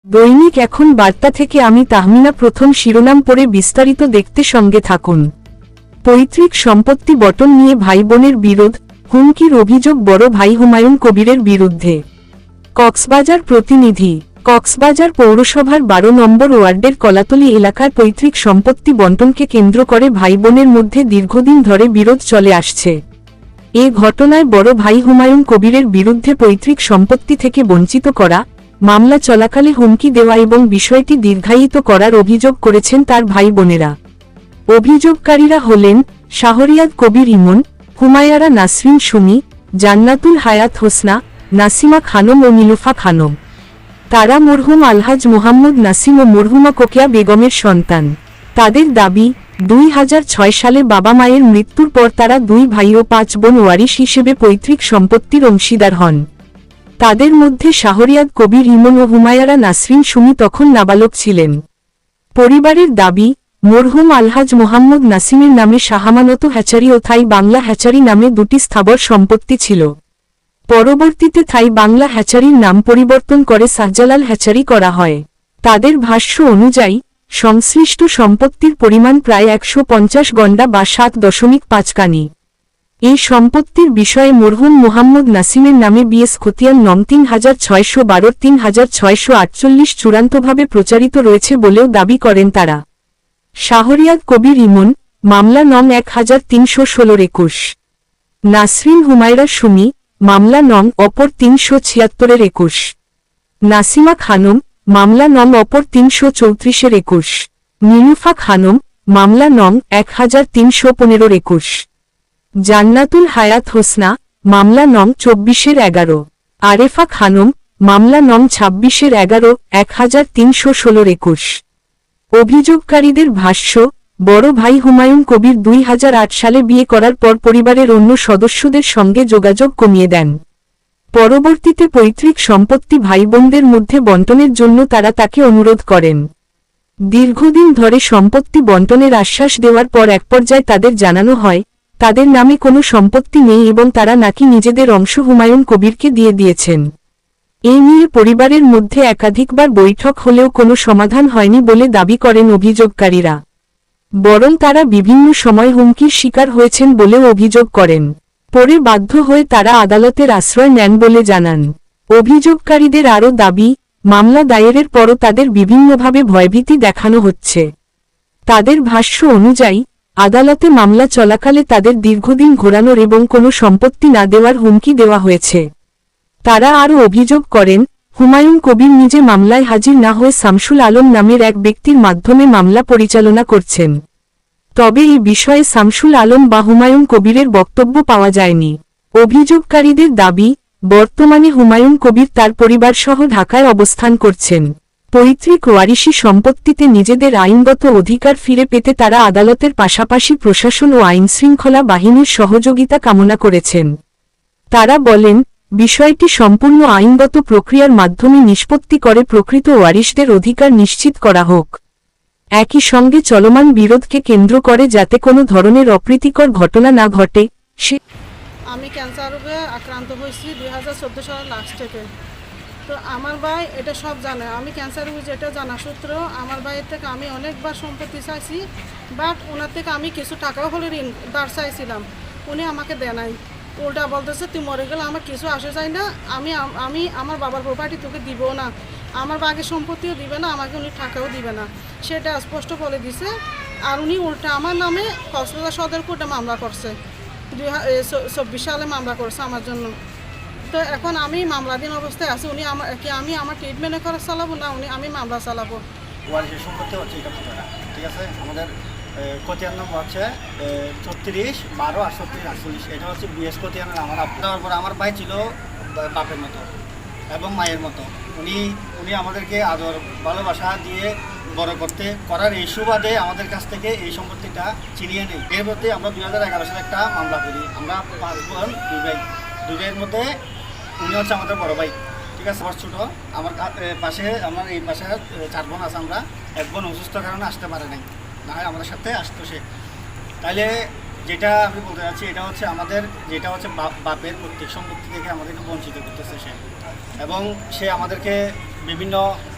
দৈনিক এখন বার্তা থেকে আমি তাহমিনা। প্রথম শিরোনাম পড়ে বিস্তারিত দেখতে সঙ্গে থাকুন। পৈতৃক সম্পত্তি বণ্টন নিয়ে ভাই বোনের বিরোধ, হুমকির অভিযোগ বড় ভাই হুমায়ুন কবিরের বিরুদ্ধে। কক্সবাজার প্রতিনিধি। কক্সবাজার পৌরসভার ১২ নম্বর ওয়ার্ডের কলাতলী এলাকার পৈতৃক সম্পত্তি বণ্টনকে কেন্দ্র করে ভাই বোনের মধ্যে দীর্ঘদিন ধরে বিরোধ চলে আসছে। এ ঘটনায় বড় ভাই হুমায়ুন কবিরের বিরুদ্ধে পৈতৃক সম্পত্তি থেকে বঞ্চিত করা, মামলা চলাকালে হুমকি দেওয়া এবং বিষয়টি দীর্ঘায়িত করার অভিযোগ করেছেন তার ভাই বোনেরা। অভিযোগকারীরা হলেন শাহরিয়াদ কবির ইমন, হুমায়ারা নাসরিন সুমি, জান্নাতুল হায়াত হোসনা, নাসিমা খানম ও নীলুফা খানম। তারা মরহুম আলহাজ মোহাম্মদ নাসিম ও মরহুমা কোকিয়া বেগমের সন্তান। তাদের দাবি, ২০০৬ সালে বাবা মায়ের মৃত্যুর পর তারা ২ ভাই ও ৫ বোন ওয়ারিশ হিসেবে পৈতৃক সম্পত্তির অংশীদার হন। তাদের মধ্যে শাহরিয়াদ কবির ইমন ও হুমায়ারা নাসরিন সুমি তখন নাবালক ছিলেন। পরিবারের দাবি, মরহুম আলহাজ মোহাম্মদ নাসিমের নামে শাহামানত হ্যাচারি ও থাই বাংলা হ্যাচারি নামে ২টি স্থাবর সম্পত্তি ছিল। পরবর্তীতে থাই বাংলা হ্যাচারির নাম পরিবর্তন করে শাহজালাল হ্যাচারি করা হয়। তাদের ভাষ্য অনুযায়ী সংশ্লিষ্ট সম্পত্তির পরিমাণ প্রায় ১৫০ গন্ডা বা ৭.৫ কানি। এই সম্পত্তির বিষয়ে মরহুম মোহাম্মদ নাসিমের নামে বিএস খতিয়ান নং ৩৬১২-৩৬৪৮ চূড়ান্তভাবে প্রচারিত রয়েছে বলেও দাবি করেন তারা। শাহরিয়াদ কবির ইমন, মামলা নং ১৩১৬-২১। নাসরিন হুমায়রা সুমি, মামলা নং অপর ৩৭৬-২১। নাসিমা খানম, মামলা নং অপর ৩৩৪-২১। নীলুফা খানম, মামলা নং ১৩১৫-২১। জান্নাতুল হায়াত হোসনা, মামলা নং ২৪-১১। আরেফা খানম, মামলা নং ২৬-১১, ১৩১৬-২১। অভিযোগকারীদের ভাষ্য, বড় ভাই হুমায়ুন কবির ২০০৮ সালে বিয়ে করার পর পরিবারের অন্য সদস্যদের সঙ্গে যোগাযোগ কমিয়ে দেন। পরবর্তীতে পৈতৃক সম্পত্তি ভাই বোনদের মধ্যে বণ্টনের জন্য তারা তাকে অনুরোধ করেন। দীর্ঘদিন ধরে সম্পত্তি বণ্টনের আশ্বাস দেওয়ার পর একপর্যায়ে তাদের জানানো হয়, তাদের নামে কোনো সম্পত্তি নেই এবং তারা নাকি নিজেদের অংশ হুমায়ুন কবিরকে দিয়ে দিয়েছেন। এই নিয়ে পরিবারের মধ্যে একাধিকবার বৈঠক হলেও কোনো সমাধান হয়নি বলে দাবি করেন অভিযোগকারীরা। বরং তারা বিভিন্ন সময় হুমকির শিকার হয়েছেন বলেও অভিযোগ করেন। পরে বাধ্য হয়ে তারা আদালতের আশ্রয় নেন বলে জানান। অভিযোগকারীদের আরও দাবি, মামলা দায়েরের পরও তাদের বিভিন্নভাবে ভয়ভীতি দেখানো হচ্ছে। তাদের ভাষ্য অনুযায়ী, আদালতে মামলা চলাকালে তাদের দীর্ঘদিন ঘোরানোর এবং কোনো সম্পত্তি না দেওয়ার হুমকি দেওয়া হয়েছে। তারা আরও অভিযোগ করেন, হুমায়ুন কবির নিজে মামলায় হাজির না হয়ে শামসুল আলম নামের এক ব্যক্তির মাধ্যমে মামলা পরিচালনা করছেন। তবে এই বিষয়ে শামসুল আলম বা হুমায়ুন কবিরের বক্তব্য পাওয়া যায়নি। অভিযোগকারীদের দাবি, বর্তমানে হুমায়ুন কবির তার পরিবারসহ ঢাকায় অবস্থান করছেন। পৈতৃক ওয়ারিশি সম্পত্তিতে নিজেদের আইনগত অধিকার ফিরে পেতে তারা আদালতের পাশাপাশি প্রশাসন ও আইনশৃঙ্খলা বাহিনীর সহযোগিতা কামনা করেছেন। তারা বলেন, বিষয়টি সম্পূর্ণ আইনগত প্রক্রিয়ার মাধ্যমে নিষ্পত্তি করে প্রকৃত ওয়ারিশদের অধিকার নিশ্চিত করা হোক। একই সঙ্গে চলমান বিরোধকে কেন্দ্র করে যাতে কোনো ধরনের অপ্রীতিকর ঘটনা না ঘটে। আমি ক্যান্সার রোগে আক্রান্ত হয়েছি ২০১৪ সালের লাস্ট থেকে। তো আমার ভাই এটা সব জানে। আমি ক্যান্সার রোগী যেটা জানা সূত্র, আমার ভাইয়ের থেকে আমি অনেকবার সম্পত্তি চাইছি, বাট ওনার থেকে আমি কিছু টাকাও হলে ঋণ ধার চাইছিলাম, উনি আমাকে দেয় নাই। উল্টা বলতেছে, তুই মরে গেলে আমার কিছু আসে চাই না, আমি আমার বাবার প্রপার্টি তোকে দিব না, আমার বাগের সম্পত্তিও দিবে না, আমাকে উনি টাকাও দিবে না, সেটা স্পষ্ট বলে দিছে। আর উনি উল্টা আমার নামে কক্সবাজার সদর কোর্টে মামলা করছে, ২০২৪ সালে মামলা করছে আমার জন্য। তো এখন আমি মামলাধীন অবস্থায় আছি। উনি আমি আমার ট্রিটমেন্টের খরচ চালাবো না, আমি মামলা চালাবো। ওয়ারিশের সম্পত্তি হচ্ছে এটা, ঠিক আছে। আমাদের খতিয়ান নম্বর হচ্ছে ৩৬-১২-৬৮-৪৮। এটা হচ্ছে বিএস খতিয়ানের আমার দেওয়ার পর আমার ভাই ছিল বাপের মতো এবং মায়ের মতো। উনি আমাদেরকে আদর ভালোবাসা দিয়ে বড় করার এই সুবাদে আমাদের কাছ থেকে এই সম্পত্তিটা ছিনিয়ে নেই। এর মধ্যে আমরা ২০১১ সালে একটা মামলা করি। আমরা ৫ বোন ২ ভাই, ২ ভাইয়ের মধ্যে উনি হচ্ছে আমাদের বড় ভাই, ঠিক আছে। আমার ছোটো, আমার পাশে আমার এই পাশে 4 বোন আছে। আমরা 1 বোন অসুস্থ কারণে আসতে পারে নাই, না হয় আমাদের সাথে আসতো সে। তাইলে যেটা আমি বলতে চাচ্ছি, এটা হচ্ছে আমাদের যেটা হচ্ছে বাপের প্রত্যেক সম্পত্তি থেকে আমাদেরকে বঞ্চিত করতেছে সে, এবং সে আমাদেরকে বিভিন্ন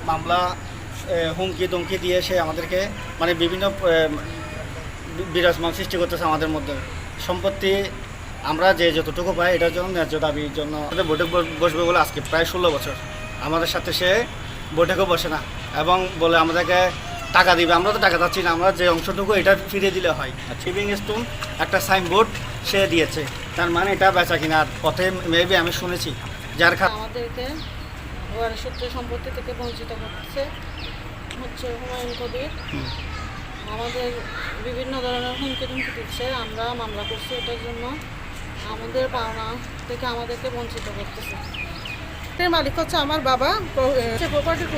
মামলা হুমকি দমকি দিয়ে সে আমাদেরকে মানে বিভিন্ন বিরাজমান সৃষ্টি করতেছে আমাদের মধ্যে। সম্পত্তি আমরা যে যতটুকু পাই এটার জন্য ন্যায্য দাবির জন্য আমাদের বৈঠক বসবে বলে আজকে প্রায় 16 বছর আমাদের সাথে সে বৈঠকও বসে না এবং বলে আমাদেরকে টাকা দিবে। আমরা তো টাকা চাচ্ছি না, আমরা যে অংশটুকু এটা ফিরে দিলে হয়। সিভিং স্টোন একটা সাইনবোর্ড সে দিয়েছে, তার মানে এটা বেচা কিনার পথে মেবি আমি শুনেছি যার আমাদেরকে ওয়ারের সূত্রে সম্পত্তি থেকে বঞ্চিত করছে হচ্ছে হুমায়ুন কবির। আমাদের বিভিন্ন ধরনের হুমকি ধুমকি দিচ্ছে, আমরা মামলা করছি এটার জন্য। আমাদের পাওনা থেকে আমাদেরকে বঞ্চিত করতেছে। এর মালিক হচ্ছে আমার বাবা, প্রপার্টির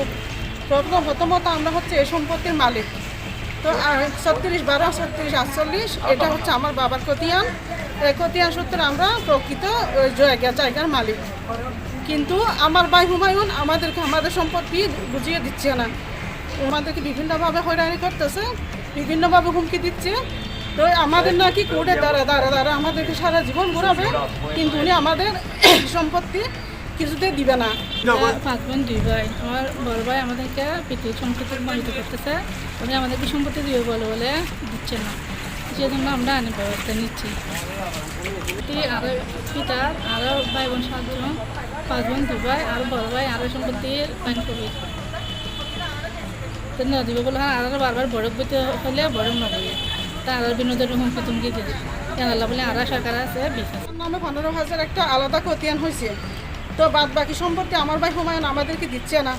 প্রথমত আমরা হচ্ছে এই সম্পত্তির মালিক। তো 36/12/36/48 এটা হচ্ছে আমার বাবার খতিয়ান। এই খতিয়ান সূত্রে আমরা প্রকৃত জায়গার মালিক। কিন্তু আমার ভাই হুমায়ুন আমাদেরকে আমাদের সম্পত্তি বুঝিয়ে দিচ্ছে না, আমাদেরকে বিভিন্নভাবে হয়রানি করতেছে, বিভিন্নভাবে হুমকি দিচ্ছে। তো আমাদের নাকি কোর্টে দ্বারা আমাদেরকে সারা জীবন ঘোরাবে, কিন্তু উনি আমাদের সম্পত্তি কিছুতে দিবে না। 5 বোন 2 ভাই। আমার বড় ভাই আমাদেরকে পিতৃ সম্পত্তি বঞ্চিত করতেছে, উনি আমাদেরকে সম্পত্তি দিবে বলে দিচ্ছে না, সেজন্য আমরা আইনি ব্যবস্থা নিচ্ছি। আরও পিতার আরও ভাই বোন 7 জন, 5 বোন 2 ভাই, আরও বড় ভাই আরও সম্পত্তির আইন কবি তো না দিবে বলে আরও বারবার বড়ক বইতে হলে বড়ক নবই তা আর বিনোদন হুমকি তুমকি দিবে জানালা বলে আরও সরকার আছে বিশ্বাস নামে 15,000 একটা আলাদা খতিয়ান হয়েছে। তো বাদ বাকি সম্পত্তি আমার ভাই হুমায়ুন আমাদেরকে দিচ্ছে না।